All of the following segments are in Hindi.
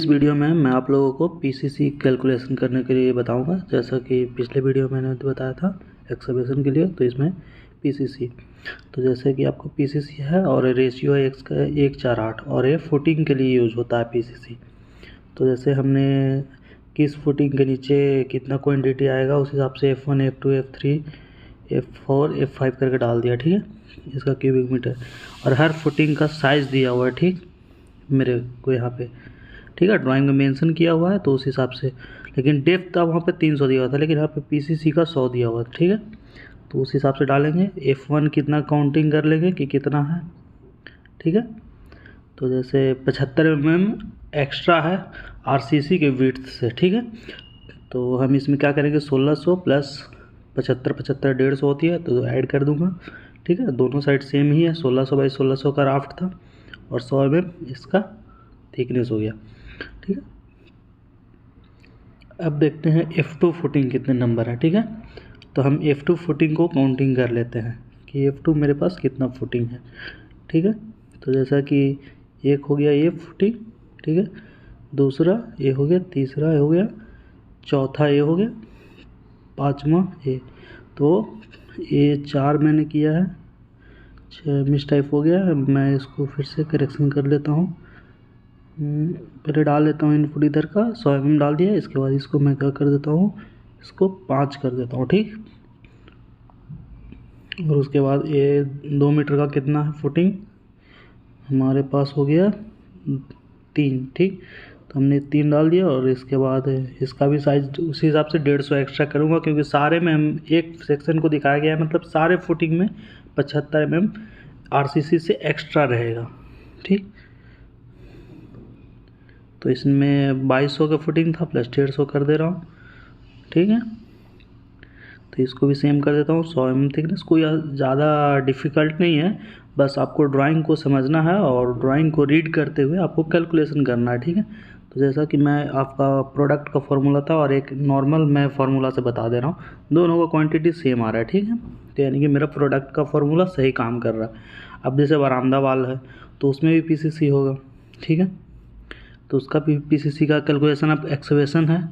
इस वीडियो में मैं आप लोगों को पीसीसी कैलकुलेशन करने के लिए बताऊंगा। जैसा कि पिछले वीडियो में मैंने बताया था एक्सकवेशन के लिए, तो इसमें पीसीसी। तो जैसे कि आपको पीसीसी है और रेशियो है एक्स का 1:4:8 और ये फुटिंग के लिए यूज होता है पीसीसी। तो जैसे हमने किस फुटिंग के नीचे कितना क्वान्टिटी आएगा उस हिसाब से F1 F2 F3 F4 F5 करके डाल दिया, ठीक है, इसका क्यूबिक मीटर। और हर फुटिंग का साइज़ दिया हुआ है, ठीक, मेरे को यहाँ पे, ठीक है, ड्राइंग में मेंशन किया हुआ है तो उस हिसाब से। लेकिन डेप्थ था वहाँ पे 300 दिया हुआ था, लेकिन यहाँ पे पीसीसी का 100 दिया हुआ था, ठीक है। तो उस हिसाब से डालेंगे। F1 कितना काउंटिंग कर लेंगे कि कितना है, ठीक है। तो जैसे 75 mm एक्स्ट्रा है आरसीसी के विड्थ से, ठीक है। तो हम इसमें क्या करेंगे, 1600 प्लस 75 150 होती है तो ऐड कर दूंगा, ठीक है। दोनों साइड सेम ही है, 1600 बाई 1600 का राफ्ट था और 100 mm इसका थिकनेस हो गया, ठीक है। अब देखते हैं F2 फुटिंग कितने नंबर है, ठीक है। तो हम F2 फुटिंग को काउंटिंग कर लेते हैं कि F2 मेरे पास कितना फुटिंग है, ठीक है। तो जैसा कि एक हो गया ये फुटिंग, ठीक है, दूसरा ये हो गया, तीसरा ये हो गया, चौथा ये हो गया, पाँचवा ये। तो ये 4 मैंने किया है, 6 मिस टाइप हो गया है। मैं इसको फिर से करेक्शन कर लेता हूँ। पहले डाल लेता हूँ इनपुट इधर का 100 mm डाल दिया। इसके बाद इसको मैं क्या कर देता हूँ, इसको 5 कर देता हूँ, ठीक। और उसके बाद ये 2 मीटर का कितना है फुटिंग हमारे पास हो गया 3, ठीक। तो हमने 3 डाल दिया और इसके बाद इसका भी साइज उसी हिसाब से 150 एक्स्ट्रा करूँगा, क्योंकि सारे में हम एक सेक्शन को दिखाया गया है, मतलब सारे फुटिंग में 75 mm आरसीसी से एक्स्ट्रा रहेगा, ठीक। तो इसमें 2200 का फुटिंग था प्लस 150 कर दे रहा हूँ, ठीक है। तो इसको भी सेम कर देता हूँ, 100 mm थिकनेस। कोई ज़्यादा डिफ़िकल्ट नहीं है, बस आपको ड्राइंग को समझना है और ड्राइंग को रीड करते हुए आपको कैलकुलेशन करना है, ठीक है। तो जैसा कि मैं आपका प्रोडक्ट का फार्मूला था और एक नॉर्मल मैं फार्मूला से बता दे रहा हूँ, दोनों का क्वांटिटी सेम आ रहा है, ठीक है। तो यानी कि मेरा प्रोडक्ट का फार्मूला सही काम कर रहा है। अब जैसे बरामदा वाल है तो उसमें भी पीसीसी होगा, ठीक है। तो उसका भी पीसीसी का कैलकुलेशन। अब एक्सकवेशन है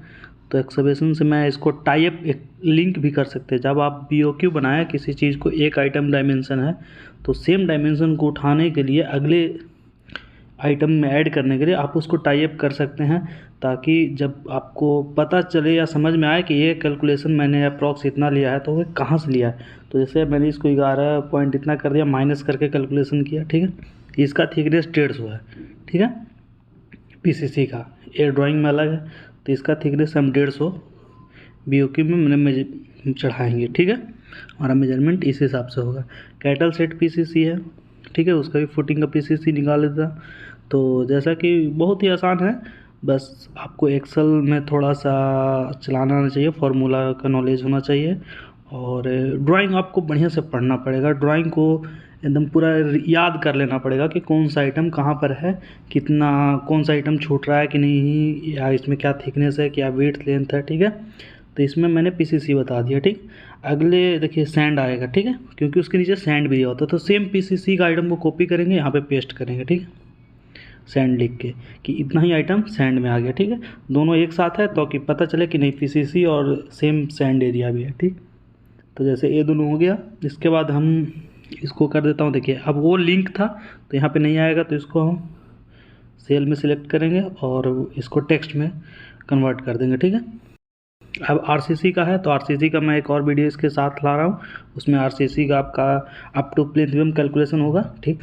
तो एक्सकवेशन से मैं इसको टाइप एक लिंक भी कर सकते हैं। जब आप बीओक्यू बनाए किसी चीज़ को, एक आइटम डायमेंशन है तो सेम डायमेंशन को उठाने के लिए अगले आइटम में ऐड करने के लिए आप उसको टाइप कर सकते हैं, ताकि जब आपको पता चले या समझ में आए कि ये कैलकुलेशन मैंने अप्रॉक्स इतना लिया है तो वो कहाँ से लिया है। तो जैसे मैंने इसको 11 पॉइंट इतना कर दिया, माइनस करके कैलकुलेशन किया, ठीक है। इसका थिकनेस 150 है, ठीक है, पीसीसी का। ये ड्राइंग में अलग है, तो इसका थिकनेस हम 150 बीओक्यू में मैंने चढ़ाएंगे, ठीक है। हमारा मेजरमेंट इस हिसाब से होगा। कैटल सेट पीसीसी है, ठीक है, उसका भी फुटिंग का पीसीसी निकाल लेता। तो जैसा कि बहुत ही आसान है, बस आपको एक्सेल में थोड़ा सा चलाना आना चाहिए, फार्मूला का नॉलेज होना चाहिए और ड्राइंग आपको बढ़िया से पढ़ना पड़ेगा। ड्राइंग को एकदम पूरा याद कर लेना पड़ेगा कि कौन सा आइटम कहाँ पर है, कितना कौन सा आइटम छूट रहा है कि नहीं, या इसमें क्या थिकनेस है, क्या वेट लेंथ है, ठीक है। तो इसमें मैंने पीसीसी बता दिया, ठीक। अगले देखिए सैंड आएगा, ठीक है, क्योंकि उसके नीचे सैंड भी दिया होता है। तो सेम पीसीसी का आइटम को कॉपी करेंगे, यहाँ पे पेस्ट करेंगे, ठीक है, सैंड लिख के कि इतना ही आइटम सैंड में आ गया, ठीक है। दोनों एक साथ है तो कि पता चले कि नहीं पीसीसी और सेम सैंड एरिया भी है, ठीक। तो जैसे ये दोनों हो गया। इसके बाद हम इसको कर देता हूँ, देखिए अब वो लिंक था तो यहाँ पे नहीं आएगा, तो इसको हम सेल में सिलेक्ट करेंगे और इसको टेक्स्ट में कन्वर्ट कर देंगे, ठीक है। अब आरसीसी का है तो आरसीसी का मैं एक और वीडियो इसके साथ ला रहा हूँ, उसमें आरसीसी का आपका अप टू प्लेन कैलकुलेशन होगा, ठीक।